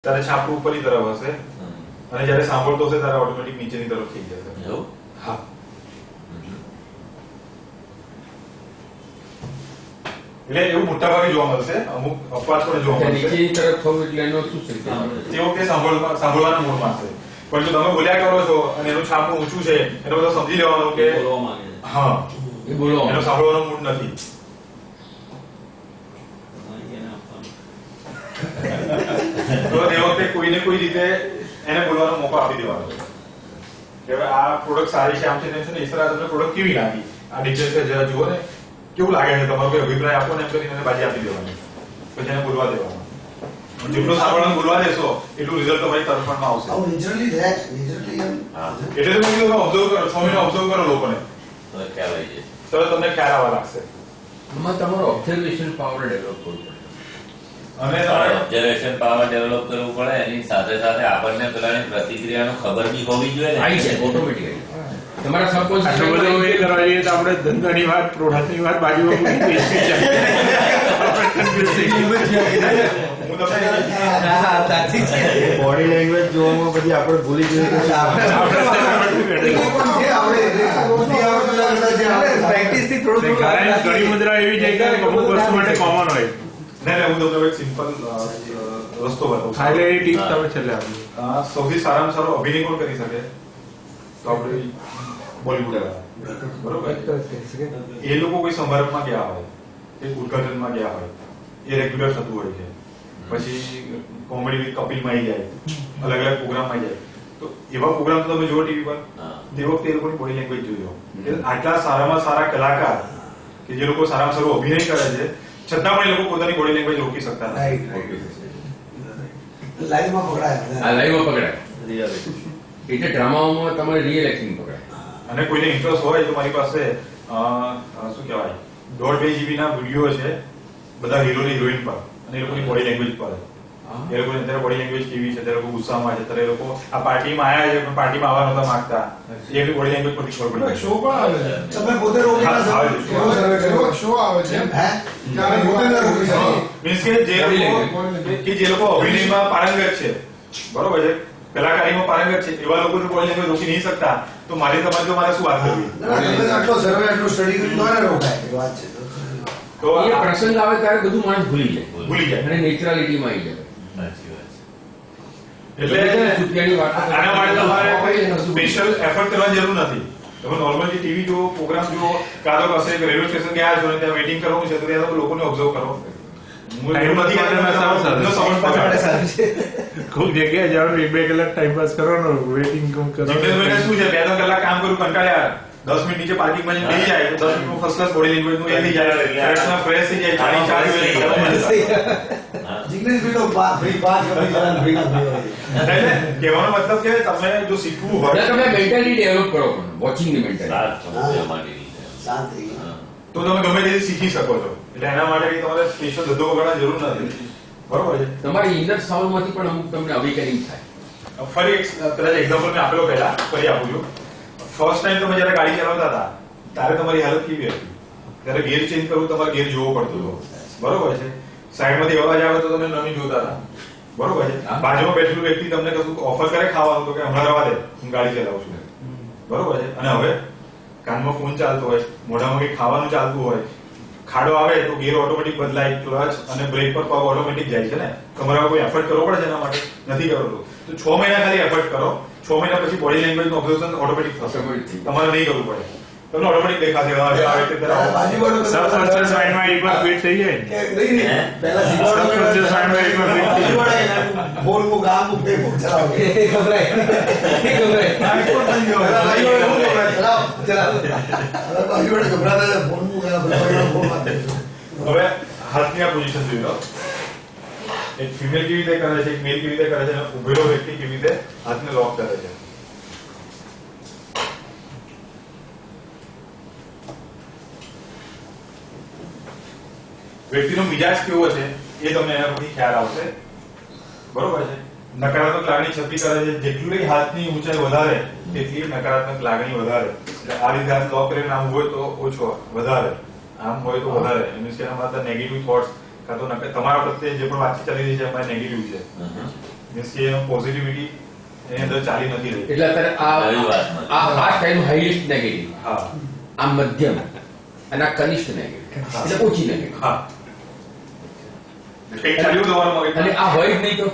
ત્યારે છાપું ઉપરની તરફ હશે અને જ્યારે સાંભળતો હશે ત્યારે ઓટોમેટિક નીચેની તરફ થઈ જશે. હા, એટલે એવું મોટા ભાગે જોવા મળશે. અમુક અપવાદ પણ જોવા મળશે. નીચેની તરફ થવું એટલે એનો શું છે? તે વખતે સાંભળવાના મૂડમાં હશે. પણ જો તમે બોલ્યા કરો છો અને એનું છાપું ઊંચું છે એનો બધો સમજી લેવાનું કે હા એ બોલો, એનો સાંભળવાનો મૂડ નથી. તો એ વખતે કોઈને કોઈ રીતે એને બોલવાનો મોકો આપી દેવાનો કે હવે આ પ્રોડક્ટ સારી છે, આમ છે તેમ છે ને. ઈશ્વર તમને પ્રોડક્ટ કેવી લાગી, આ ડિટેલ્સ જરા જુઓ ને, કેવું લાગે છે, તમારો કોઈ અભિપ્રાય આપો ને, એમ કરીને એને બાજી આપી દેવાની. પછી એને બોલવા દેવાનું. જેટલું સાંભળવાનું બોલવા દેશો એટલું રિઝલ્ટ તમારી તરફમાં આવશે. એટલે તો મેં ઓબ્ઝર્વ કરો, 6 મહિના ઓબ્ઝર્વ કરો લોકોને, તો તમને ખ્યાલ આવવા લાગશે. આમાં તમારો ઓબ્ઝર્વેશન પાવર ડેવલપ કરવો પડે. અને ઓબ્ઝર્વેશન પાવર ડેવલપ કરવું પડે. એની સાથે સાથે આપણને પેલાની પ્રતિક્રિયાનો ખબર બી હોવી જોઈએ ને. આવી જાય ઓટોમેટિકલી. તમારા સબકોન્શિયસ આટલું બધું એ કરવા જઈએ તો આપણે ધંધાની વાત, પ્રોડક્ટની વાત બાજુમાં મૂકી દઈએ. બોડી લેંગ્વેજ જોવામાં બધી આપણે ભૂલી જઈએ. ઘણી મુદ્રા એવી છે કે અમુક વસ્તુ માટે કોમન હોય. હું તમને એક સિમ્પલ રસ્તો બતાવું. એટલે એ ટીપ તમે છેલ્લે આપી. સૌથી સારામાં સારો અભિનય કોણ કરી શકે? તો આપણે બોલીવુડ બરોબર. એ લોકો કોઈ સમારંભમાં ગયા હોય, એક ઉદઘાટનમાં ગયા હોય, એ રેગ્યુલર થતું હોય છે. પછી કોમેડી વિથ કપિલમાં આવી જાય, અલગ અલગ પ્રોગ્રામમાં જાય. તો એવા પ્રોગ્રામ તો તમે જુઓ ટીવી પર, તે વખતે એ લોકોની બોડી લેંગ્વેજ જોજો. આટલા સારામાં સારા કલાકાર કે જે લોકો સારામાં સારું અભિનય કરે છે, છતાં પણ એ લોકો પોતાની બોડી લેંગ્વેજ રોકી શકતા નથી. લાઈવમાં પકડાય. આ લાઈવમાં પકડાય. એટલે ડ્રામાઓમાં તમારે રિયલ એક્ટિંગ પકડાય. અને કોઈને ઇન્ટરેસ્ટ હોય તો મારી પાસે શું કહેવાય 1.5 GB ના વિડીયો છે બધા હીરો ને હિરોઈન પર, અને એ લોકોની બોડી લેંગ્વેજ પર. એ લોકોની અત્યારે બોડી લેંગ્વેજ કેવી છે, અત્યારે લોકો ગુસ્સામાં છે, અત્યારે એ લોકો આ પાર્ટીમાં આવ્યા છે પણ પાર્ટીમાં આવવા નતા માંગતા, એની બોડી લેંગ્વેજ પરથી ખબર પડી. શો પણ આવે છે. તમે પોતે રોકી ના શકો. એવો સર્વે કર્યો. શો આવે છે. હે? તમે પોતે ના રોકી શકો. મીન્સ કે જે લોકો અભિનયમાં પારંગત છે, બરોબર છે, કલાકારીમાં પારંગત છે, એવા લોકો બોડી લેંગ્વેજ રોકી નહીં શકતા, તો મારી તમારે જો મારે શું વાત કરવી? તમે આટલો સર્વે આટલું સ્ટડી કર્યું તો ના રોકાય. એ વાત છે. તો એ પ્રસંગ આવે ત્યારે બધું માણસ ભૂલી જાય જાય અને નેચરાલિટીમાં આવી જાય. એટલે આના માટે તમારે સ્પેશિયલ એફર્ટ કરવાની જરૂર નથી. તમે નોર્મલી ટીવી જુઓ, પ્રોગ્રામ જુઓ, કાં તો કશે રેલવે સ્ટેશન ગયા છો ને ત્યાં વેઇટિંગ કરવાનું છે તો ત્યાં તમે લોકોને ઓબ્ઝર્વ કરો. ખૂબ જગ્યાએ જવાનું, 1-2 કલાક ટાઈમ પાસ કરવાનો, વેઇટિંગ કરો. શું છે 2-3 કલાક કામ કરું, કંટાળ્યા, 10 મિનિટ નીચે પાર્કિંગમાં જઈને બેસી જાય તો 10 મિનિટનું ફર્સ્ટ ક્લાસ બોડી લેંગ્વેજ નું એ થઈ જાય, ફ્રેશ થઈ જાય, પાણી ચા જિગ્નેશ ભાઈ તો ભાઈ 5 કપડી જરા ભાઈ ના ભાઈ. એટલે કહેવાનો મતલબ કે તમે જો શીખવું હોય તમે મેન્ટાલિટી ડેવલપ કરો, વોચિંગ ની મેન્ટાલિટી. શાંત થઈ ગઈ. તો તમે ગમે તે શીખી શકો છો. એટલે એના માટે તમારે સ્પેશિયલ ધંધો વગાડવાની જરૂર નથી. બરોબર છે. તમારી ઇનર સાઉન્ડ માંથી પણ અમુક તમને અવેકનિંગ થાય. ફરી એક કદાચ એક્ઝામ્પલ મેં આપેલો પહેલા, ફરી આપું છું. ફર્સ્ટ ટાઈમ તમે જયારે ગાડી ચલાવતા હતા ત્યારે તમારી હાલત કેવી હતી? ત્યારે ગેર ચેન્જ કરવું, તમારે ગેર જોવો પડતો હતો, બરોબર છે. સાઈડમાંથી અવાજ આવે તો તમે નમી જોતા હતા, બરોબર છે. બાજુમાં બેઠેલું વ્યક્તિ તમને કશું ઓફર કરે ખાવાનું તો કે હમણાં રવા દે, હું ગાડી ચલાવું છું, બરોબર છે. અને હવે કાનમાં ફોન ચાલતો હોય, મોઢામાં કંઈ ખાવાનું ચાલતું હોય, ખાડો આવે તો ગેર ઓટોમેટિક બદલાય, ક્લચ અને બ્રેક પર પગ ઓટોમેટિક જાય છે ને. તમારે કોઈ એફર્ટ કરવો પડે છે એના માટે? નથી કરવો. તો 6 મહિના ખાલી એફર્ટ કરો, 6 મહિના પછી બોડી લેંગ્વેજ નું ઓબ્ઝર્વેશન ઓટોમેટિક થશે. તમારે નહીં કરવું પડે, તમને ઓટોમેટિક દેખાશે. બાજુવાળો સબકોન્શિયસ માઇન્ડમાં એકવાર ફિટ થઈ જાય. પહેલા સબકોન્શિયસ માઇન્ડમાં એકવાર ફિટ થઈ જાય. બોલ મુક આમ મુક બે મુક ચલાવો. બાજુવાળો ગભરાતા હતા, બોલ મુક આ હવે હાથની આ પોઝિશન જોઈ લો. એક ફિમેલ કેવી રીતે કરે છે, એક મેલ કેવી રીતે કરે છે, અને ઉભેલો વ્યક્તિ કેવી રીતે હાથને લોક કરે છે. વ્યક્તિનો મિજાજ કેવો છે એ તમને એના પરથી ખ્યાલ આવશે, બરોબર છે. નકારાત્મક લાગણી છતી કરે છે, જેટલી હાથની ઊંચાઈ વધારે તેટલી નકારાત્મક લાગણી વધારે. એટલે આ રીતે હાથ લોક કરીને આમ હોય તો ઓછો, વધારે આમ હોય તો વધારે. એના નેગેટિવ થોટ્સ કાં તો તમારા પ્રત્યે જે પણ વાતચીત ચાલી રહી છે એમાં નેગેટિવ છે, મીન્સ કે એનો પોઝિટિવિટી એની અંદર ચાલી નથી રહી. એટલે અત્યારે નવી વાત નથી. આ ટાઈમ હાઈએસ્ટ નેગેટિવ, હા આ મધ્યમ અને આ કનિષ્ઠ નેગેટિવ, એટલે ઓછી નેગેટિવ. હા કંઈક ચાલ્યું તમારા મગજમાં. અને આ હોય જ નહીં તો,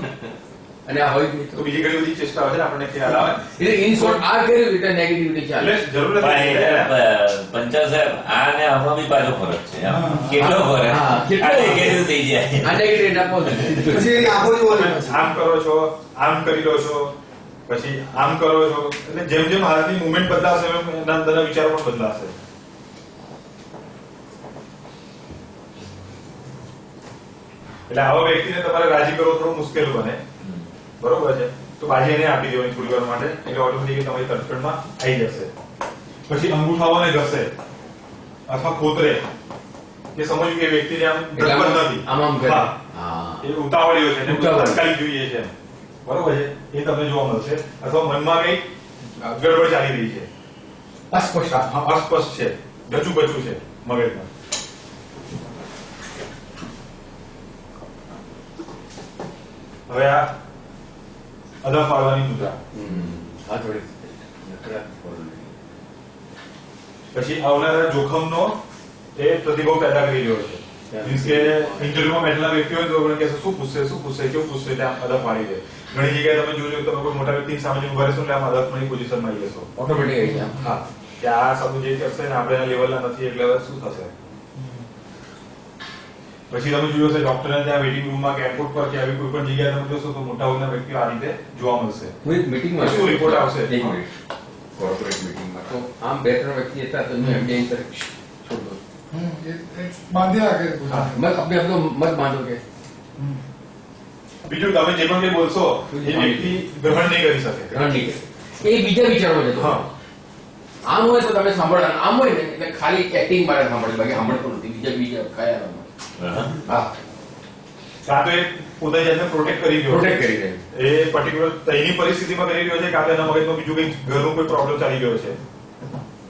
અને આ હોય જ નહીં તો તો, બીજી ઘણી બધી ચેષ્ટા હોય છે ને આપણને ખ્યાલ આવે. એટલે ઇન શોર્ટ આ કેવી રીતે નેગેટિવિટી ચાલે. એટલે જરૂર પણ નથી એટલે પંચાલ સાહેબ આ ને આમાં બી પાછો ફરક છે એમ. કેટલો ફરક? હા, કેટલો? આ negative થઈ જાય. આ નેગેટિવ ના પોઝિટિવ. પછી એની આંખો જોવાની તમે પાછી. આમ કરો છો, આમ કરી લો છો, પછી આમ કરો છો, એટલે જેમ જેમ હાથની મુવમેન્ટ બદલાશે એમ એના અંદરના વિચારો પણ બદલાશે. એટલે આવા વ્યક્તિને તમારે રાજી કરવો થોડું મુશ્કેલ બને. બરોબર છે, તો બાજી એને આપી દેવાની થોડી વાર માટે, એટલે ઓટોમેટિક તમારી તરફેણમાં આવી જશે. પછી અંગૂઠાઓને ઘસે અથવા ખોતરે, એ સમજવું કે વ્યક્તિને આમ એટલે ધગબગ આમ નથી. આમ કરે. હા. હા. એ ઉતાવળ્યો છે ને ઉતાવળ. તાત્કાલિક જોઈએ છે, બરોબર છે, એ તમને જોવા મળશે. અથવા મનમાં કઈ ગડબડ ચાલી રહી છે, અસ્પષ્ટ. અસ્પષ્ટ છે, ગચું બચું છે મગજમાં. હવે આ અદા પાડવાની મુદ્રા. હા, થોડી નકારાત્મક બોલવું. પછી આવનારા જોખમનો એ પ્રતિભાવ પેદા કરી રહ્યો છે. મીન્સ કે ઇન્ટરવ્યુમાં બેઠેલા વ્યક્તિ હોય તો આપણે કહેશે શું પૂછશે, કેવું પૂછશે, એટલે આમ અદબ પાડી દે. ઘણી જગ્યાએ તમે જોજો, તમે કોઈ મોટા વ્યક્તિની સામે જઈને ઉભા રહેશો એટલે આમ અદબની પોઝિશનમાં આવી જશો. ઓટોમેટિક આવી જાય. હા, કે આ શબ્દ જે કરશે ને આપણે એના લેવલના નથી, એટલે હવે શું થશે. પછી તમે જોયું હશે ડોક્ટરને ત્યાં વેટિંગ રૂમમાં કે એરપોર્ટ પર કે આવી કોઈ પણ જગ્યાએ તમે જોશો તો મોટાભાગના વ્યક્તિઓ આ રીતે જોવા મળશે. હું એક મીટિંગમાં શું રિપોર્ટ આવશે? એક મિનિટ. કોર્પોરેટ મીટિંગમાં તો આમ 2-3 વ્યક્તિ હતા, તો મેં એમને અહીં તરફ છોડ દો. બાંધી રાખે હા. મત આપણે આપણો મત બાંધો કે બીજું તમે જે પણ કંઈ બોલશો એ વ્યક્તિ ગ્રહણ નહીં કરી શકે. ગ્રહણ નહીં કરે. એ બીજા વિચારો જતો. હા. આમ હોય તો તમે સાંભળો, આમ હોય ને એટલે ખાલી એક્ટિંગ માટે સાંભળે, બાકી સાંભળતો નથી. બીજા કયા હા, કાં તો એ પોતે જાતને પ્રોટેક્ટ કરી રહ્યો છે. પ્રોટેક્ટ કરી રહે. એ પર્ટિક્યુલર એની પરિસ્થિતિમાં કરી રહ્યો છે, કાં તો એના મગજમાં બીજું કંઈ ઘરનો કોઈ પ્રોબ્લેમ ચાલી રહ્યો છે.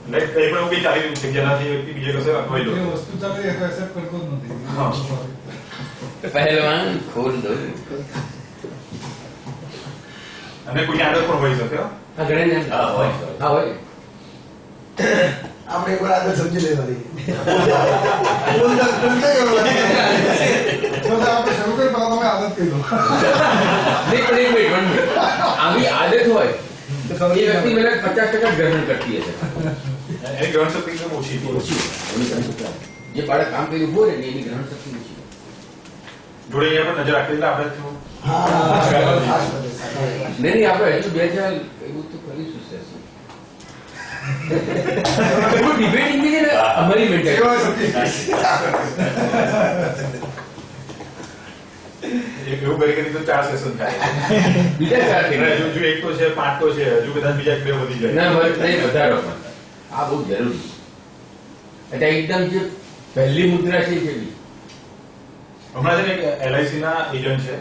એટલે કંઈ પણ એવું કંઈ ચાલી રહ્યું છે જેનાથી વ્યક્તિ બીજે કશે અટવાઈ લો. વસ્તુ ચાલે એ એક્સેપ્ટ કરતો જ નથી. હા. પહેલવાન ખોલ દો. અને કોઈની આદત પણ હોઈ શકે હો. હા, ઘણા જણ. હા, હોય. હા, હોય. આપણે એકવાર આદત સમજી લેવાની. આપણે શરૂ કરી પહેલા તમે આદત કહી દો. નહીં, પણ એક મિનિટ, 1 મિનિટ. આવી આદત હોય તો એ વ્યક્તિ મને 50% ગ્રહણ કરતી હશે. એની ગ્રહણ શક્તિ એકદમ ઓછી છે. ઓછી. એની ગ્રહણ શક્તિ. જે બાળક કામ કર્યું હોય ને એની ગ્રહણ શક્તિ ઓછી. જોડે અહીંયા પણ નજર રાખી એટલે આપણે શું હા, ખાસ બધે સાચી. નહીં, આપણે હજુ 2000 એવું તો કરીશું session. એવું debating ની છે ને, અમારી mentality. સેવા સતી. એવું કરી તો 4 સેશન થાય. બીજા ચાર અને થઈ હજુ એક તો છે, 5 તો છે, હજુ કદાચ બીજા 2 વધી જાય. ના, નહીં, વધારો પણ. આ બહુ જરૂરી છે. એટલે એકદમ જે પહેલી મુદ્રા છે એ કેવી? હમણાં છે ને એક LIC ના એજન્ટ છે,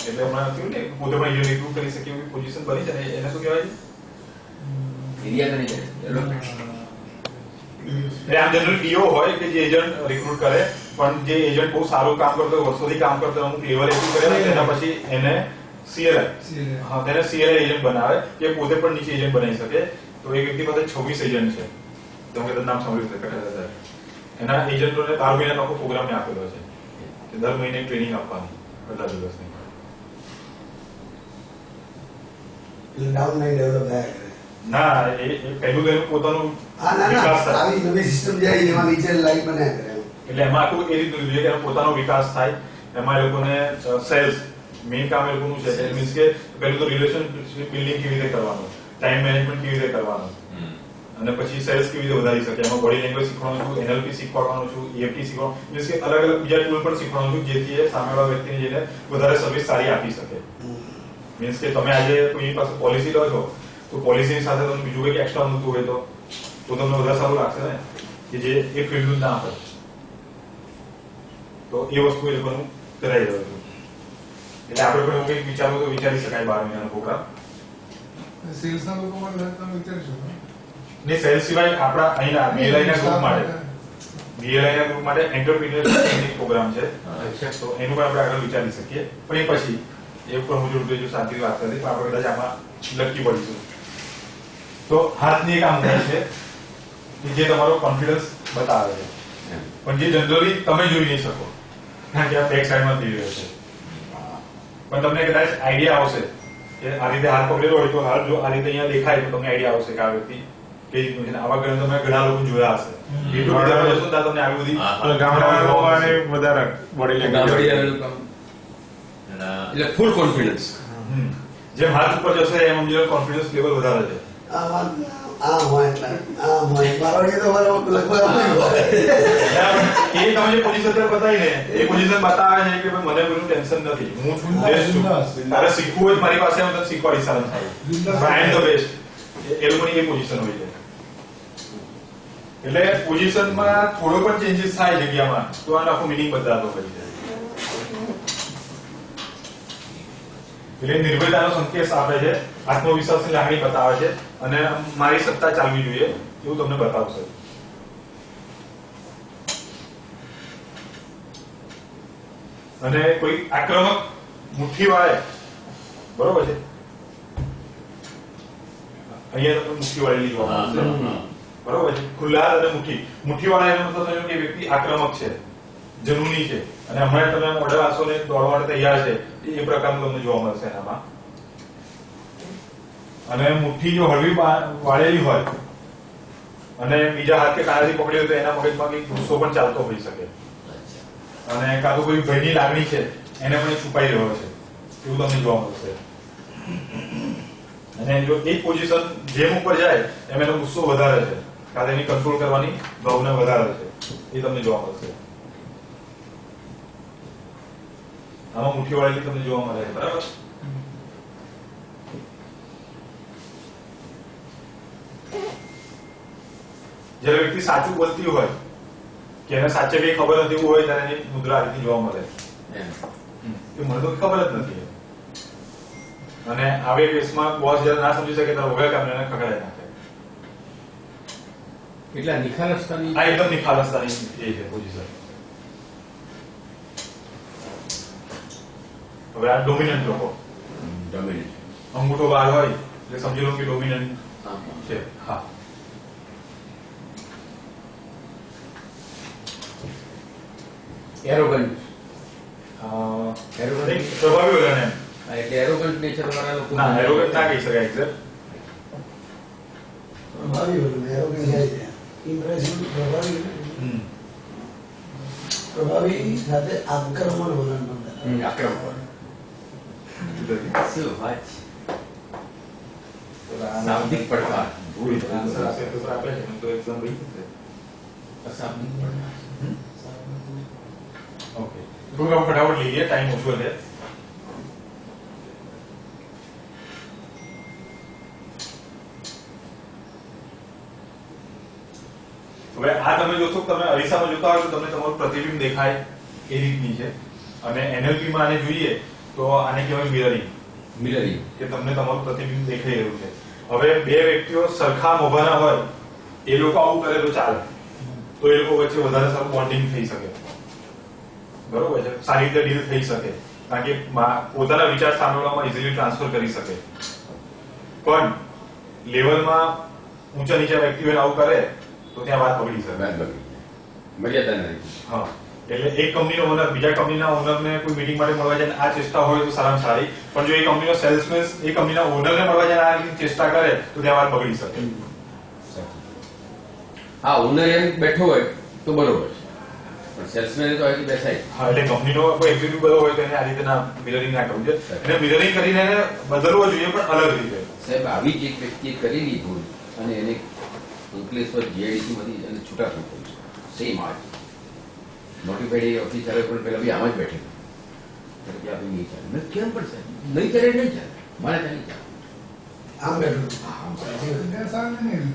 એટલે હમણાં કેવું ને પોતે પણ એજન્ટ રિક્રુટ કરી શકે એવી પોઝિશન બની છે ને, એને શું કહેવાય છે? એરિયા નહીં કરે. Development. એટલે આમ જનરલ PO હોય કે જે એજન્ટ રિક્રુટ કરે, પણ જે એજન્ટ બહુ સારું કામ કરતો હોય, વર્ષોથી કામ કરતો હોય, અમુક લેવલ એટલું કરે ને તેના પછી એને CLI, હા, તેને CLI એજન્ટ બનાવે કે પોતે પણ નીચે એજન્ટ બનાવી શકે. તો એક વ્યક્તિ પાસે 26 એજન્ટ છે, તમે કદાચ નામ સાંભળ્યું છે કટારા સાહેબ. એના એજન્ટોને 12 મહિનાનો આખો પ્રોગ્રામ આપેલો છે કે દર મહિને ટ્રેનિંગ આપવાની બધા દિવસની. એટલે ડાઉન લાઈન ડેવલપ થયા કરે. ના, એ પહેલું તો એનું પોતાનું હા, ના વિકાસ ના, થાય. આવી નવી સિસ્ટમ જાય એમાં નીચે લાઈન બનાવ્યા કરે એમ. એટલે એમાં આખું એ રીતનું જોઈએ કે એનો પોતાનો વિકાસ થાય. એમાં એ લોકોને સેલ્સ મેઇન કામ એ લોકોનું છે. એટલે મીન્સ કે પહેલું તો રિલેશનશિપ બિલ્ડિંગ કેવી રીતે કરવાનું, ટાઈમ મેનેજમેન્ટ કેવી રીતે કરવાનું, અને પછી સેલ્સ કેવી રીતે વધારી શકે. એમાં બોડી લેંગ્વેજ શીખવાનું છું, NLP શીખવાડવાનું છું, EFT શીખવાનું, મીન્સ કે અલગ અલગ બીજા ટૂલ પણ શીખવાનું છું, જેથી એ સામેવાળા વ્યક્તિને જઈને વધારે સર્વિસ સારી આપી શકે. મીન્સ કે તમે આજે કોઈની પાસે પોલિસી લો છો તો પોલિસીની સાથે તમને બીજું કંઈક એક્સ્ટ્રા મળતું હોય તો તમને વધારે સારું લાગશે ને, કે જે એ ફિલ્ડનું ના હોય. તો એ વસ્તુ એ લોકોનું કરાઈ રહ્યું છે. એટલે આપણે પણ એવું કંઈક વિચારવું તો વિચારી શકાય 12 મહિનાનો પ્રોગ્રામ. સેલ્સના લોકો માટે તમે વિચારશો ને? ને સેલ્સ સિવાય આપણા અહીંના BLI ના ગ્રુપ માટે એન્ટરપ્રિન્યોર ટ્રેનિંગ પ્રોગ્રામ છે. તો એનું પણ આપણે આગળ વિચારી શકીએ. પણ એ પછી એ ઉપર હું જોડું જો શાંતિથી વાત કરી પણ આપણે કદાચ આમાં લકી પડીશું. તો હાથની એક આમ છે કે જે તમારો કોન્ફિડન્સ બતાવે છે પણ જે જનરલી તમે જોઈ નહીં શકો કારણ કે આ બેક સાઈડમાં થઈ રહ્યો છે. પણ તમને કદાચ આઈડિયા આવશે કે આ રીતે હાથ પકડેલો હોય તો હાથ જો આ રીતે અહીંયા દેખાય તો તમને આઈડિયા આવશે કે આ વ્યક્તિ કઈ રીતનું છે. આવા ઘણા તમે ઘણા લોકો જોયા હશે. એટલું બધા જશો ત્યાં તમને આવી બધી ગામડા લોકોને વધારે બોડી લેંગ્વેજ એટલે ફૂલ કોન્ફિડન્સ. જેમ હાથ ઉપર જશે એમ સમજો કોન્ફિડન્સ લેવલ વધારે છે. આ હોય એટલે આ હોય મારો તો મારો લગભગ એ તમે જે પોઝિશન બતાવી ને એ પોઝિશન બતાવે છે કે ભાઈ મને કોઈનું ટેન્શન નથી, હું છું બેસ્ટ છું, તારે શીખવું હોય મારી પાસે હું તને શીખવાડીશ સારા થાય, આઈ એમ ધ બેસ્ટ. એ લોકોની એ પોઝિશન હોય છે. એટલે પોઝિશનમાં થોડો પણ ચેન્જીસ થાય જગ્યામાં તો આનો આખો મિનિંગ બદલાતો હોય છે. એટલે નિર્ભયતાનો સંકેત આપે છે, આત્મવિશ્વાસની લાગણી બતાવે છે અને મારી સત્તા ચાલવી જોઈએ એવું તમને બતાવશે. અને કોઈ આક્રમક મુઠ્ઠી વાળે બરોબર છે, અહીંયા તમને મુઠ્ઠી વાળેલી જોવા મળશે બરોબર છે. ખુલ્લા અને મુઠ્ઠી વાળા એનો મતલબ થયો કે વ્યક્તિ આક્રમક છે, જનૂની છે અને હમણાં તમે ઓર્ડર આપશો ને દોડવા માટે તૈયાર છે એ પ્રકારનું તમને જોવા મળશે એનામાં. અને મુઠ્ઠી જો હળવી વાળેલી હોય અને બીજા હાથ કે કાનાથી પકડી હોય તો એના મગજમાં કંઈક ગુસ્સો પણ ચાલતો હોઈ શકે અને કાં તો કોઈ ભયની લાગણી છે એને પણ છુપાઈ રહ્યો છે એવું તમને જોવા મળશે. અને જો એક પોઝિશન જેમ ઉપર જાય એમ એનો ગુસ્સો વધારે છે, કાં તો એની કંટ્રોલ કરવાની ભાવના વધારે છે એ તમને જોવા મળશે. આમાં મુઠ્ઠી વાળેલી તમને જોવા મળે બરાબર. જયારે વ્યક્તિ સાચું બોલતી હોય કે એને સાચે કઈ ખબર નથી એવું હોય ત્યારે એની મુદ્રા આ રીતે જોવા મળે કે મને તો ખબર જ નથી. અને આવે કેસમાં બોસ જયારે ના સમજી શકે ત્યારે વગર કામ એને ખકડાઈ નાખે. એટલા નિખાલસતાની આ એકદમ નિખાલસતાની એ છે પોઝિશન. હવે આ ડોમિનન્ટ લોકો અંગૂઠો બહાર હોય એટલે સમજી લો કે ડોમિનન્ટ છે. હા, એરોગન્ટ સ્વાભાવિક હોય ને એટલે એરોગન્ટ નેચર વાળા લોકો ના એરોગન્ટ ના કહી શકાય એક્ઝેક્ટ. પ્રભાવી હોય એરોગન્ટ જાય છે ઇમ્પ્રેસિવ પ્રભાવી સાથે આક્રમણ વલણ બંધાય. આક્રમણ શું વાત શાબ્દિક પડકાર આન્સર આપે તો આપે છે તો એક્ઝામ રહી જશે. અશાબ્દિક પડકાર. ઓકે, પ્રોગ્રામ ફટાફટ લઈએ, ટાઈમ ઓછો છે. હવે આ તમે જોશો તમે અરીસામાં જોતા હોય તો તમને તમારું પ્રતિબિંબ દેખાય એ રીતની છે. અને NLP માં આને જોઈએ તો આને કહેવાય મિરરિંગ, કે તમને તમારું પ્રતિબિંબ દેખાઈ રહ્યું છે. હવે બે વ્યક્તિઓ સરખા મોભાના હોય એ લોકો આવું કરે તો ચાલે, તો એ લોકો વચ્ચે વધારે સારું બોન્ડિંગ થઈ શકે બરોબર છે, સારી રીતે ડીલ થઈ શકે કારણ કે પોતાના વિચાર સાંભળવામાં ઇઝીલી ટ્રાન્સફર કરી શકે. પણ લેવલમાં ઊંચા નીચા વ્યક્તિઓને આવું કરે તો ત્યાં વાત બગડી શકે. મર્યાદા નથી. હા, એટલે એક કંપનીનો ઓનર બીજા કંપનીના ઓનરને કોઈ મીટિંગ માટે મળવા જાય આ ચેષ્ટા હોય તો સારામાં સારી, પણ જો એ કંપનીનો સેલ્સમેન એ કંપનીના ઓનરને મળવા જાય આ ચેષ્ટા કરે તો ત્યાં વાત બગડી શકે. હા, ઓનર એમ બેઠો હોય તો બરોબર છે, પણ સેલ્સમેન તો અહીંથી બેસાય. હા, એટલે કંપનીનો કોઈ એક્ઝિક્યુટિવ બધો હોય તો એને આ રીતે ના મિરરિંગ ના કરવું જોઈએ. એને મિરરિંગ કરીને એને બદલવો જોઈએ પણ અલગ રીતે. સાહેબ, આવી જ એક વ્યક્તિએ કરેલી ભૂલ અને એને અંકલેશ્વર GIDC માંથી એને છૂટા થવું છે. સેમ આ નોટિફાઈડ ઓફિસરે પણ પેલા બી આમ જ બેઠે કે આપણે નહીં ચાલે. મેં કેમ પણ સાહેબ નહીં ચાલે, નહીં ચાલે, મારે ત્યાં નહીં ચાલે. આમ બેઠું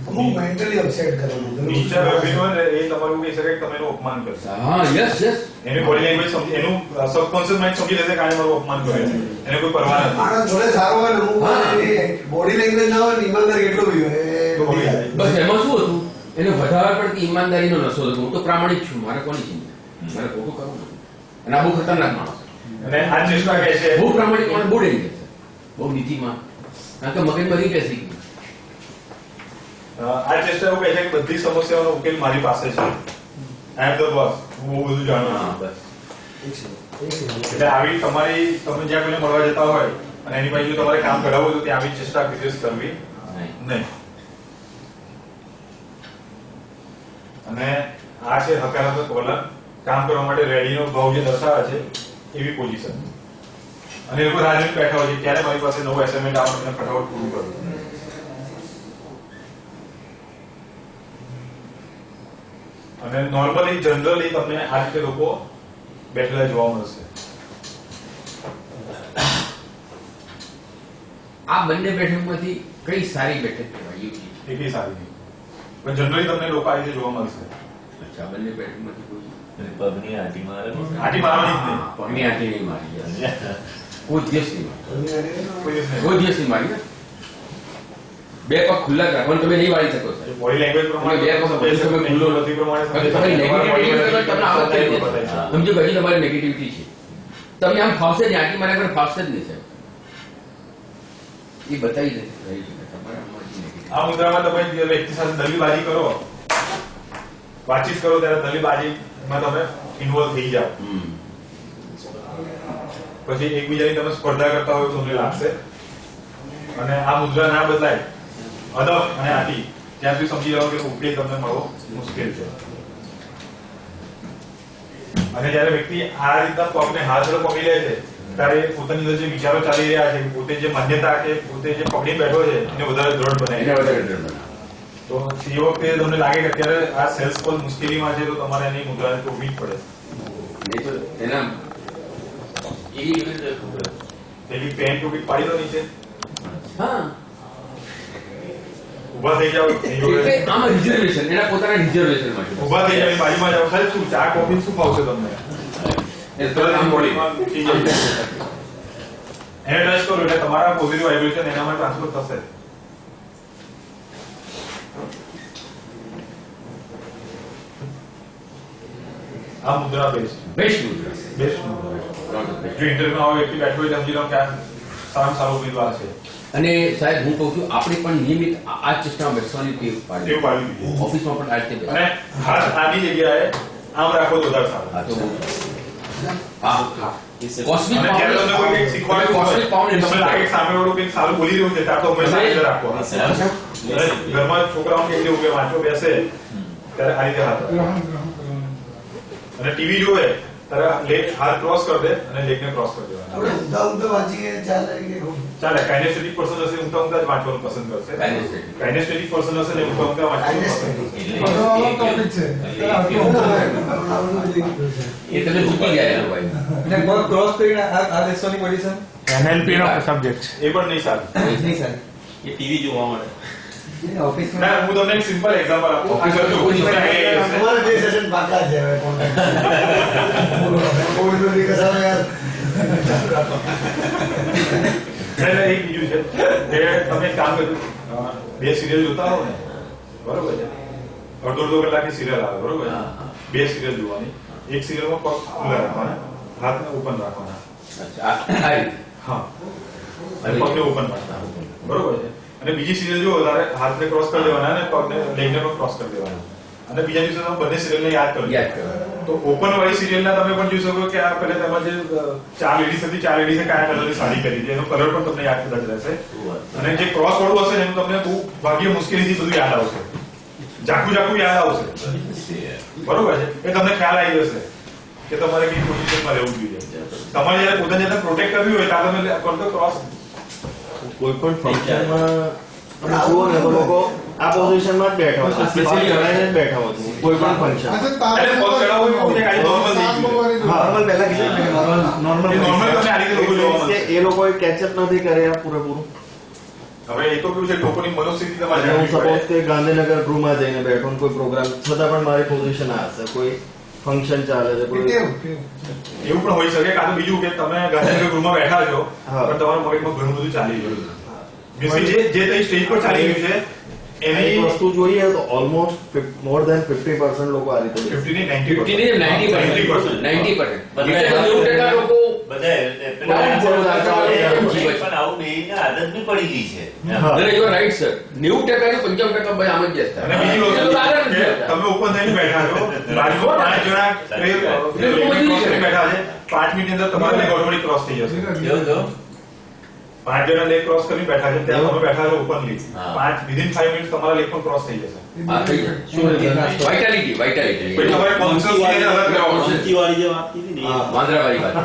અમુક મેન્ટલી અપસેટ કરવાનું નીચા વ્યક્તિનો હોય ને એ તમારું કહી શકાય કે તમે એનું અપમાન કરશો. હા, યસ યસ. એની બોડી લેંગ્વેજ સમજી, એનું સબકોન્શિયસ માઇન્ડ સમજી લેશે કે આને મારું અપમાન કર્યું છે, એને કોઈ પરવા નથી. માણસ જોડે સારો હોય ને અમુક બોડી લેંગ્વેજ ના હોય ને ઈમાનદાર કેટલો બી હોય બસ એમાં શું હતું, એને વધારે પડતી ઈમાનદારીનો નશો હતો. હું તો પ્રામાણિક છું, મારે કોની ચિંતા, મારે ખોટું કરવું નથી. અને આ બહુ ખતરનાક માણસ. અને આ ચેષ્ટા કહે છે બહુ પ્રામાણિક માણસ બહુ ડેન્જર છે, બહુ નીતિમાં, કારણ કે મગજમાં રહી બેસી ગયું. આ ચેષ્ટા એવું કહે છે કે બધી સમસ્યાઓનો ઉકેલ મારી પાસે છે. આઈ એમ ધ બોસ, હું બહુ બધું જાણું હા, છું. બસ. એટલે આવી તમારી તમે જ્યાં કોઈને મળવા જતા હોય અને એની પાસે જો તમારે કામ કરાવવું હોય તો ત્યાં આવી ચેષ્ટા વિશેષ કરવી નહીં. અને આ છે હકારાત્મક વલણ, કામ કરવા માટે રેડીનો ભાવ જે દર્શાવે છે એવી પોઝિશન. અને એ લોકો રાહ જોઈને બેઠા હોય છે ક્યારે મારી પાસે નવું એસાઇનમેન્ટ આવે અને ફટાફટ પૂરું કરું. અને નોર્મલી જનરલી તમને આ રીતે લોકો બેઠેલા જોવા મળશે. આ બંને બેઠકમાંથી કઈ સારી બેઠક કહેવાય યુપી? એકલી સારી નહીં, પણ જનરલી તમને લોકો આ રીતે જોવા મળશે. અચ્છા, બંને બેઠકમાંથી કોઈ પગની આંટી મારે આટી મારવાની જ નહીં. પગની આંટી નહીં મારી યાર. કોઈ દિવસ નહીં મારી, કોઈ દિવસ નહીં. કોઈ દિવસ નહીં મારી ને. બે પગ ખુલ્લા જ રાખો, તમે નહીં વાળી શકો સાહેબ. બોડી લેંગ્વેજ પ્રમાણે બે પગ બધું તમે ખુલ્લો નથી પ્રમાણે તમારી નેગેટિવિટી તમને આવત કરી દે. સમજો કે હજી તમારી નેગેટિવિટી છે, તમને આમ ફાવશે જ નહીં, આંટી માર્યા પર ફાવશે જ નહીં સાહેબ. એ બતાવી દે રહી છે તમારા આમાંથી negativity. આ મુદ્રામાં તમે જે વ્યક્તિ સાથે દલીલબાજી કરો, વાતચીત કરો ત્યારે દલીલબાજીમાં તમે ઇન્વોલ્વ થઈ જાઓ. પછી એકબીજાની તમે સ્પર્ધા કરતા હોય તો તમને લાગશે. અને આ મુદ્રા ના બદલાય અદબ અને આટી ત્યાં સુધી સમજી જાઓ કે ઉકેલ તમને મળવો મુશ્કેલ છે. અને જયારે વ્યક્તિ આ રીતના પગને હાથ વડે પકડી લે છે ત્યારે પોતાની અંદર જે વિચારો ચાલી રહ્યા છે, પોતે જે માન્યતા કે પોતે જે પકડી બેઠો છે એને વધારે દ્રઢ બનાવી એને વધારે ડર લાગે. તો એ વખતે તમને લાગે કે અત્યારે આ સેલ્સ કોલ મુશ્કેલીમાં છે તો તમારે એની મુદ્રાને તોડવી જ પડે. નહીં તો એના પેલી પેન ટોપી પાડી દો નીચે, હા, ઉભા થઈ જાઓ, એટલે આમાં રિઝર્વેશન, એના પોતાના રિઝર્વેશન માટે ઉભા થઈ જાઓ, બાજુમાં જાઓ, સાહેબ શું ચા કોફી શું ફાવશે તમને? તરત આમ બોડીમાં ઉઠી જાય. એને ટચ કરો એટલે તમારા પોઝિટિવ વાઇબ્રેશન એનામાં ટ્રાન્સફર થશે. આ મુદ્રા બેસ્ટ બેસ્ટ મુદ્રા. બેસ્ટ મુદ્રા. Not the best. જો ઇન્ટરવ્યુમાં આવો વ્યક્તિ બેઠો હોય સમજી લો કે આ સારામાં સારો ઉમેદવાર છે. અને સાહેબ હું કહું છું આપણે પણ નિયમિત આ ચેષ્ટામાં બેસવાની ટેવ પાડવી. એવું પાડવી જોઈએ. ઓફિસમાં પણ આ રીતે બેસવું. અને હાથ આની જગ્યાએ આમ રાખો તો વધારે સારું. હા, તો બહુ સારું. હા. કોસ્મિક અને જ્યારે તમને કોઈ કંઈક શીખવાડ્યું કોસ્મિક હોય, પાવર તમને લાગે કે સામેવાળું કંઈક સારું બોલી રહ્યું છે ત્યારે તો હંમેશા આ રીતે રાખો. અને ઘરમાં છોકરાઓ કે એટલે ઉભે વાંચો બેસે ત્યારે આ રીતે હાથ રાખો. અને ટીવી જોવે ત્યારે લેગ હાથ ક્રોસ કરી દે અને લેગને ક્રોસ કરી દેવાના. આપણે ઊંધા ઊંધા વાંચીએ ચાલે કે ચાલે. કાઇનેસ્થેટિક પર્સન હશે ઊંધા ઊંધા જ વાંચવાનું પસંદ કરશે. Kinesthetic. કાઇનેસ્થેટિક પર્સન હશે ને ઊંધા ઊંધા વાંચવાનું પસંદ કરશે. એ તમે ચૂકી ગયા એનો ભાઈ. ક્રોસ કરીને આ બેસવાની પોઝિશન NLP નો સબ્જેક્ટ છે. એ પણ નહીં સારું. નહીં સર એ ટીવી જોવા મળે. ઓફિસમાં ના, હું તમને એક સિમ્પલ એક્ઝામ્પલ આપું. આ જો તમને idea હશે. તમારે બે સેશન પાકા છે હવે કોવિડ નો કસારો યાર એટલે એક બીજું છે કે તમે એક કામ કર્યું, બે સિરિયલ જોતા હો ને, બરોબર છે, અડધો કલાકની સિરિયલ આવે, બરોબર છે, બે સિરિયલ જોવાની, એક સિરિયલમાં પગ ખુલ્લા રાખવાના, હાથને ઓપન રાખવાના, અચ્છા, આ રીતે. હા, અને પગને ઓપન રાખવાના, બરોબર છે, અને બીજી સિરિયલ જો તારે હાથને ક્રોસ કરી દેવાના અને પગને લેગને પણ ક્રોસ કરી દેવાના, અને બીજા દિવસે તમે બંને સિરિયલને યાદ કરજો. યાદ કરો. તો ઓપન વાળી સિરિયલના તમે પણ જોઈ શકો કે આ પહેલા તેમાં જે ચાર લેડીઝ હતી, ચાર લેડીઝે કયા કલરની સાડી કરી હતી એનો કલર પણ તમને યાદ કદાચ રહેશે. અને જે ક્રોસ વાળું હશે એનું તમને બહુ ભાગ્ય મુશ્કેલીથી બધું યાદ આવશે, ઝાકું યાદ આવશે, બરોબર છે, એ તમને ખ્યાલ આવી જશે કે તમારે કઈ પોઝિશનમાં રહેવું જોઈએ. તમારે જયારે પોતાની જાતને પ્રોટેક્ટ કરવી હોય ત્યારે તમે કરતો ક્રોસ. કોઈ પણ ફંક્શનમાં તમે જુઓ ને તો લોકો આ પોઝિશનમાં જ બેઠા હોય, સ્પેશિયલી હલાઈને જ બેઠા હોય કોઈ પણ ફંક્શન. એટલે પગ ચડાવવો એ વખતે ખાલી normal થઈ ગયું છે. નોર્મલ પહેલા કીધું ને નોર્મલ એ normal તમે આ રીતે લોકો જોવા મળશે. એ લોકોએ કેચઅપ નથી કર્યા પૂરેપૂરું. હવે એ તો કેવું છે લોકોની મનોસ્થિતિ તમારે અને હું જાણવી સપોઝ પડે. કે ગાંધીનગર ગૃહમાં જઈને બેઠો ને કોઈ પ્રોગ્રામ છતાં પણ મારી પોઝિશન આ હશે, કોઈ ફંક્શન ચાલે છે, કોઈ એવું પણ હોઈ શકે. કાં તો બીજું કે તમે ગાંધીનગર ગૃહમાં બેઠા છો હા. પણ તમારા મગજમાં ઘણું બધું ચાલી રહ્યું છે. Means કે જે તઈ સ્ટેજ પર ચાલી રહ્યું છે એક એની વસ્તુ જોઈએ તો ઓલમોસ્ટ મોર દેન 50% લોકો આ રીતે બેસે. 50 ની 90% 50 નહીં, 90%. 90%. 90%. બધા 90% લોકો બધા પણ આવું બેયને આદત બી પડી ગઈ છે. રાઈટ સર 90% 95% ભાઈ આમ જ જતા. અને બીજી વસ્તુ કે તમે ઓપન થઈને બેઠા છો, બાજુમાં 5 જણા બેઠા છે, 5 મિનિટની અંદર તમારે લેગ ઓટોમેટિક ક્રોસ થઈ જશે. કેવું તો 5 જણા લેગ ક્રોસ કરીને બેઠા છે, ત્યાં તમે બેઠા છો ઓપનલી, હા. વિધિન 5 મિનિટ તમારા લેગ પણ ક્રોસ થઈ જશે. આ થઈ જાય. વાઇટાલિટી પછી તમારે કોન્શિયસલી અલગ રહેવાનું છે. વાળી જે વાત કીધી ને એ. વાંદરાવાળી વાત છે.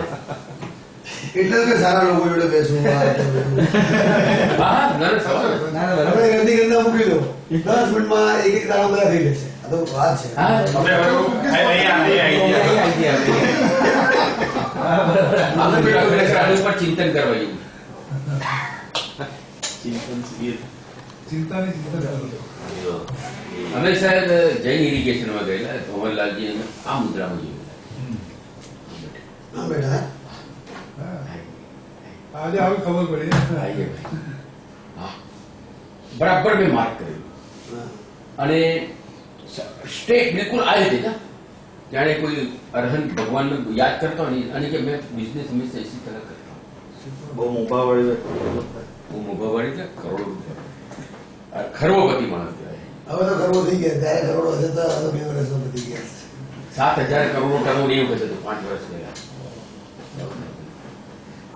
એટલે જ મેં સારા લોકો જોડે બેસું. હા ના ના સવાલ નથી. ના ના બરાબર આપણે ગંદી મૂકી દો, 10 મિનિટમાં એક દાણા બધા થઈ જશે. આ તો વાત છે. હા આપણે આપણે પેલા ખરેખર આના ઉપર ચિંતન કરવા જેવું. ચિંતાની ચિંતા ચાલુ. અમે સાહેબ જૈન ઇરિગેશનમાં ગયેલા, ભવનલાલજી અમે આ મુદ્રામાં જોયું. હા બેટા. આજે આવી ખબર પડી. આઈએ ભાઈ. હા બરાબર મેં માર્ક કર્યું હા. અને સ્ટેટ બિલકુલ આ રીતે ના જાણે કોઈ અરહંત ભગવાનને યાદ કરતો હોય ને, અને કે મેં બિઝનેસ હંમેશા 80% કરતો. બહુ મોભા વાળી હું મોભાવાળી છે, કરોડો રૂપિયા આ ખરબોપતિ માણસ કહેવાય. હવે તો કરવો થઈ ગયા, ત્યારે કરોડો હશે તો હવે 2 વર્ષમાં પતી ગયા. 7,000 કરોડનો ટર્નઓવર એ વખતે હતો 5 વર્ષ પહેલા.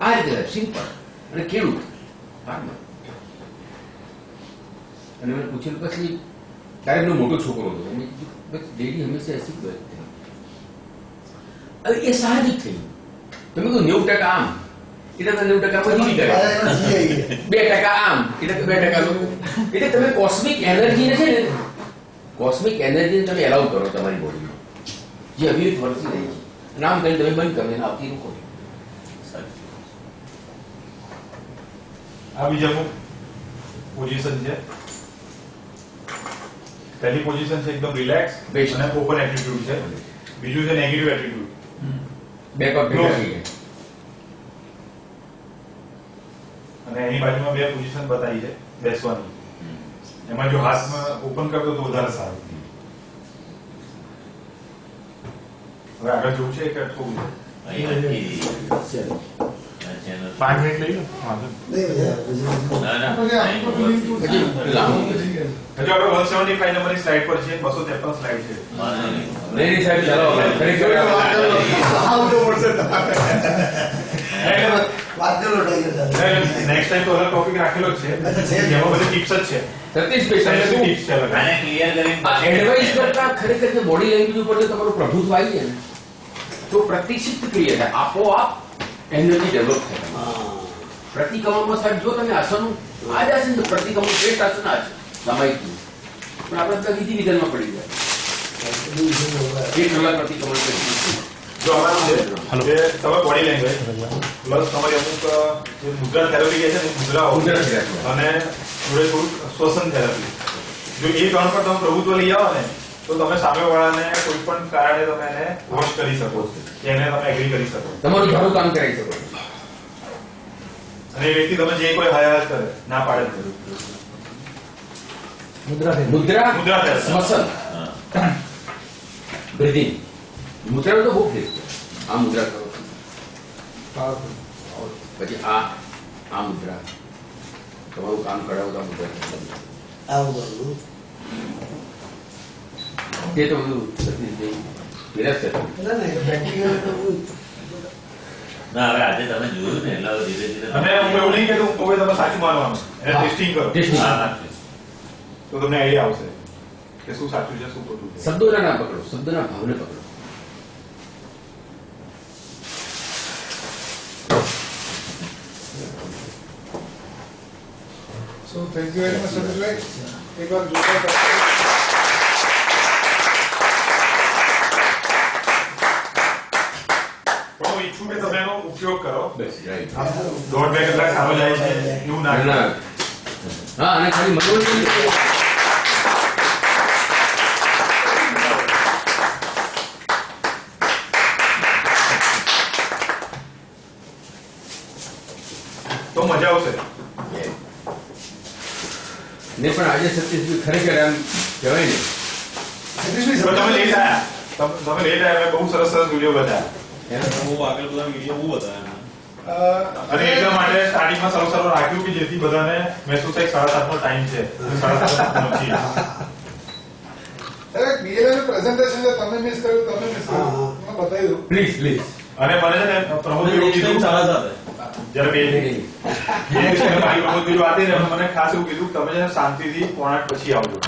આ રીતે સિમ્પલ. અને ખેડૂત farmer. અને મેં પૂછેલું પછી ત્યારે એમનો મોટો છોકરો હતો, મેં કીધું, બસ ડેડી હંમેશા 80 હવે એ સાહજિક થયું. તમે કહો 90% આમ એટલે તમે 90% મજૂરી કરે, 2% આમ એટલે 2% લોકો. એટલે તમે કોસ્મિક એનર્જીને છે ને, કોસ્મિક એનર્જીને તમે એલાઉ કરો તમારી બોડીમાં, જે અવિરત વરસી રહી છે. અને આમ કરીને તમે બંધ કરો એને આવતી રોકો. આ બીજી અમુક પોઝિશન છે. પહેલી પોઝિશન છે એકદમ રિલેક્સ Best. અને ઓપન એટીટ્યુડ છે. બીજું છે નેગેટિવ એટીટ્યુડ. બેક ઓફ અને એની બાજુમાં 2 પોઝિશન બતાવી છે બેસવાની. એમાં જો હાથમાં ઓપન કરતો તો વધારે સારું. હવે આગળ જોવું છે કે થોડું છે? અહીં નથી. આ channel. 5 મિનિટ લઈ લો વાંધો નહીં. ના ના હજુ આપણે 175 નંબરની સ્લાઇડ પર છે, 253 સ્લાઇડ છે. નહીં સાહેબ ચાલો ખરેખર આવતો પડશે તમારે. વાત કરો ટાઈગર સાહેબ. નેક્સ્ટ ટાઈમ તો અલગ ટોપિક રાખેલો જ છે, અચ્છા, છે. જેમાં બધી ટિપ્સ જ છે. સતીશ ભાઈ તમે ટિપ્સ છે અલગ. આને ક્લિયર કરીને આ એડવાઇસ કરતા ખરેખર જે બોડી લેંગ્વેજ ઉપર જો તમારું પ્રભુત્વ આવી જાય ને, તો પ્રતિક્ષિપ્ત ક્રિયા થાય, આપોઆપ એનર્જી ડેવલપ થાય. પ્રતિક્રમણમાં સાહેબ જો તમે આસન આ જ આસન પ્રતિક્રમણ શ્રેષ્ઠ આસન આ છે સામાયિક, પણ આપણે બધા વિધિ વિધાનમાં પડી જાય. 1 કલાક પ્રતિક્રમણ કરી જો અમારું છે કે તમે બોડી લેંગ્વેજ પ્લસ તમારી અમુક જે મુદ્રા થેરાપી કહે છે ને, મુદ્રાઓ મુદ્રા therapy. અને જોડે થોડું શ્વસન થેરાપી. જો એ 3 પર તમે પ્રભુત્વ લઈ આવો ને, તો તમે સામેવાળાને કોઈ પણ કારણે તમે એને વોશ કરી શકો છો, કે એને તમે એગ્રી કરી શકો. તમારું ઘણું કામ કરાવી શકો છો. અને એ વ્યક્તિ તમે જે કોઈ હયાત કરે ના પાડે જ કરે. મુદ્રા મુદ્રા therapy. શ્વસન બ્રીથિંગ મુદ્રા તો બહુ ફેર છે. આ મુદ્રા કરો પછી આ મુદ્રા તમારું કામ કરાવતા મુદ્રા આવું બધું. તે તો બધું સતીશભાઈ વિરાટ છે. ના ના પ્રેક્ટિકલ તો બહુ ના હવે આજે તમે જોયું ને એટલે હવે ધીરે ધીરે અને હું એવું નહીં કહેતો કે તમે સાચું માનવાનું, એને હા. ટેસ્ટિંગ કરો Testing. હા, હા. તો તમને આઈડિયા આવશે કે શું સાચું છે શું ખોટું છે. શબ્દોના ના પકડો, શબ્દના ભાવને પકડો. So thank you very much, Satish. એક વાર જોતા પણ હું ઈચ્છું કે તમે એનો ઉપયોગ કરો. બસ રાઈટ. 1.5-2 કલાક સારો જાય છે એવું ના કરો. હા અને ખાલી મનોરંજન તો મજા આવશે. ને પણ આજે સતીશભાઈ ખરેખર આમ કહેવાય ને સતીશભાઈ પણ તમે લેટ આવ્યા, તમે લેટ આવ્યા. મેં બહુ સરસ વિડીયો બતાવ્યા. બહુ આગળ બધા વિડીયો બહુ હતા એના. અને એટલા માટે સ્ટાર્ટિંગમાં સૌ રાખ્યું કે જેથી બધાને મહેસૂસ થાય 7:30 નો ટાઈમ છે 7:30 પહોંચીએ. BLA નું પ્રેઝન્ટેશન છે, તમે મિસ કર્યું, તમે મિસ કર્યું. હું બતાવી દઉં. પ્લીઝ પ્લીઝ અને મને છે ને પ્રમોદ એવું કીધું જયારે બે મારી પ્રમોદ બીજું વાતે ને મને ખાસ એવું કીધું કે તમે છે ને શાંતિથી 7:45 પછી આવજો.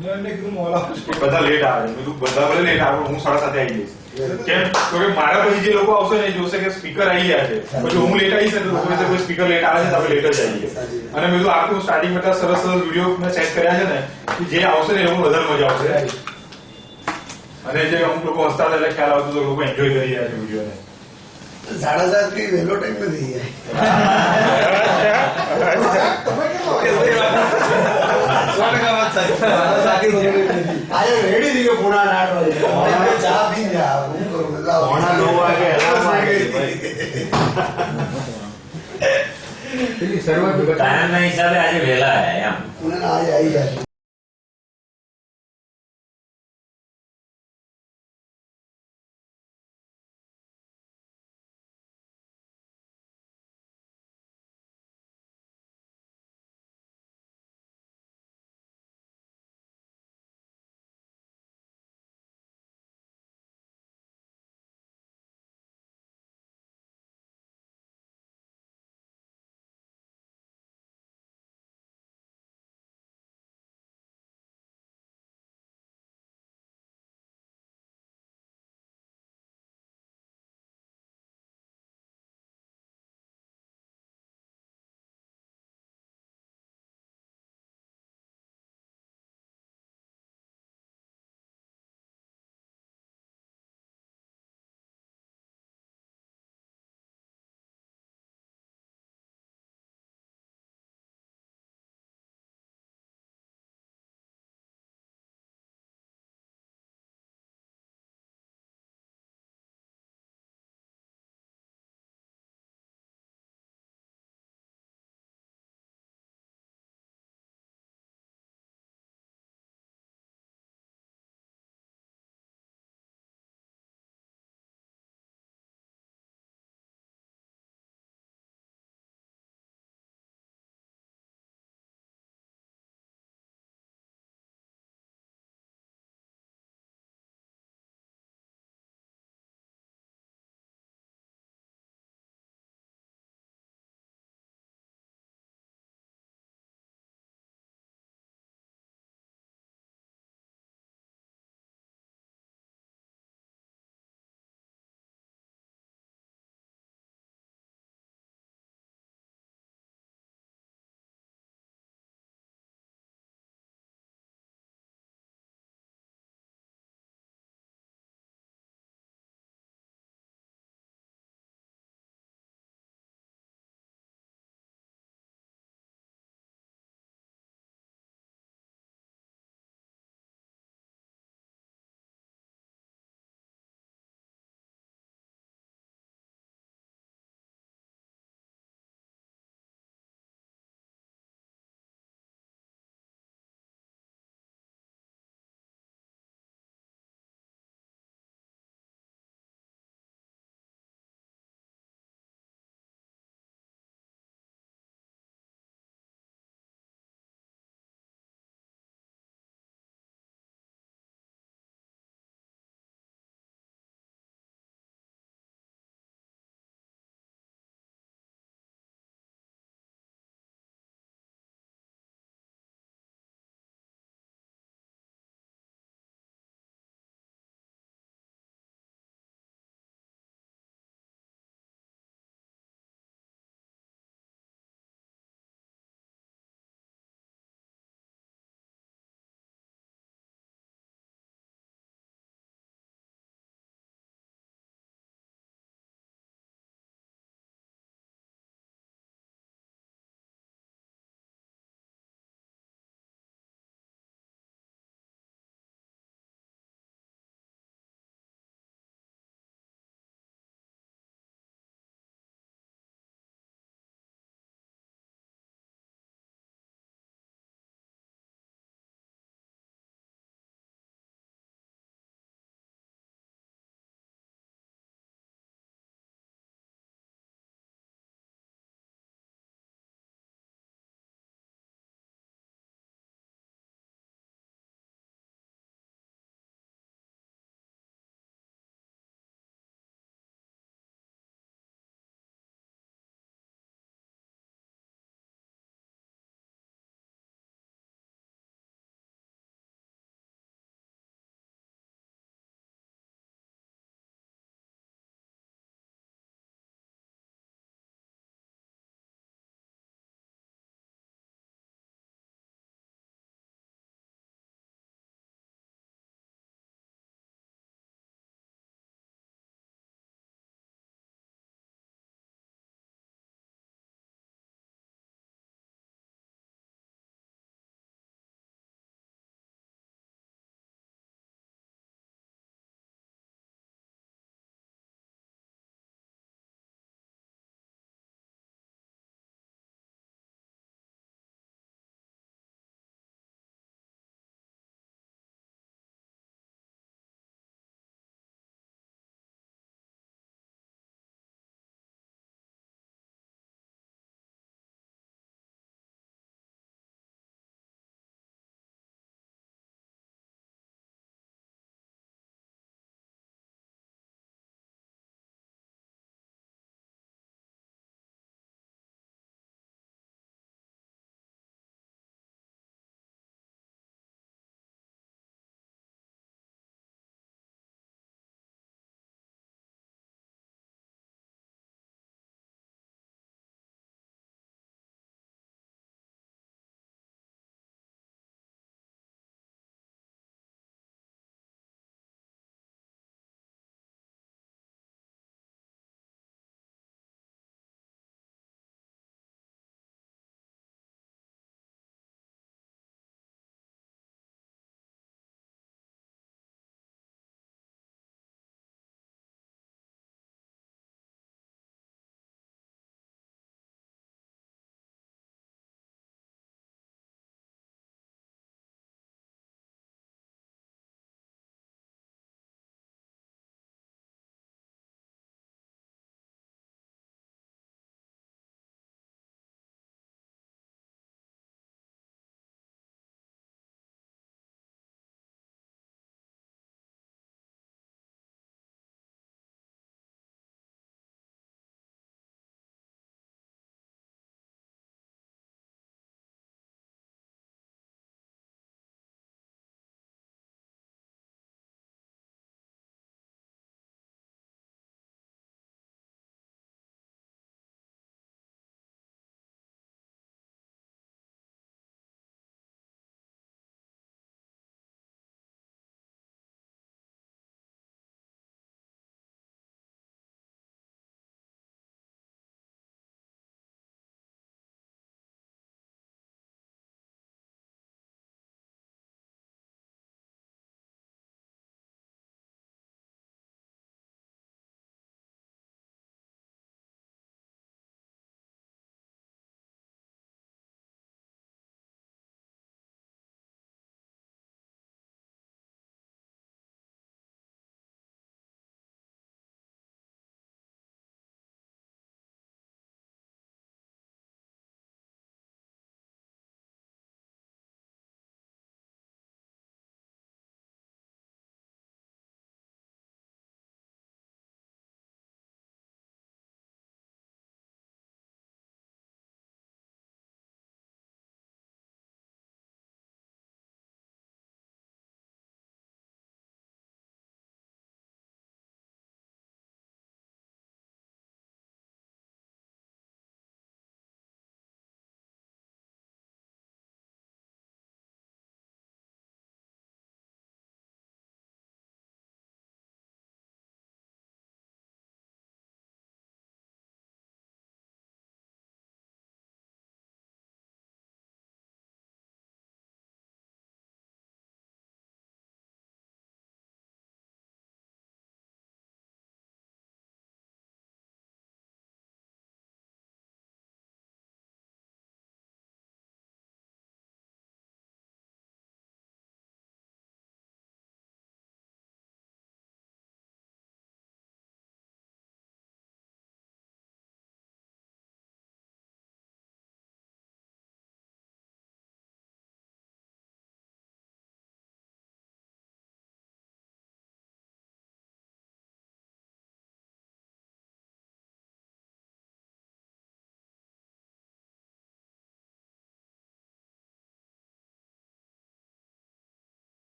મેં એમને કીધું મોડા આવજો. કે બધા લેટ આવે છે. મેં કીધું બધા ભલે લેટ આવે પણ હું 7:30 આવી જઈશ. કેમ તો કે મારા પછી જે લોકો આવશે ને એ જોશે કે સ્પીકર આવી ગયા છે, પછી હું લેટ આવીશ ને તો લોકો કહેશે કોઈ સ્પીકર લેટ આવે છે તો આપણે લેટ જ આવીએ. અને મેં કીધું આખું સ્ટાર્ટિંગ માં સરસ વિડીયો મેં સેટ કર્યા છે ને કે જે આવશે ને એ લોકો વધારે મજા આવશે. અને જે અમુક લોકો હસતા હતા એટલે ખ્યાલ આવતો તો લોકો એન્જોય કરી રહ્યા છે વિડીયોને. 7:30 કઈ વહેલો ટાઈમ નથી. તમે કેમ આવો? આજે રેડી થઈ ગયો 8:30 વાગે. ચા પી જા, હું કરું લાવો. 9 વાગે alarm વાગે છે ભાઈ. પેલી શરૂઆત ટાઈમના હિસાબે આજે વહેલા આવ્યા એમ. આજે આવી જાય.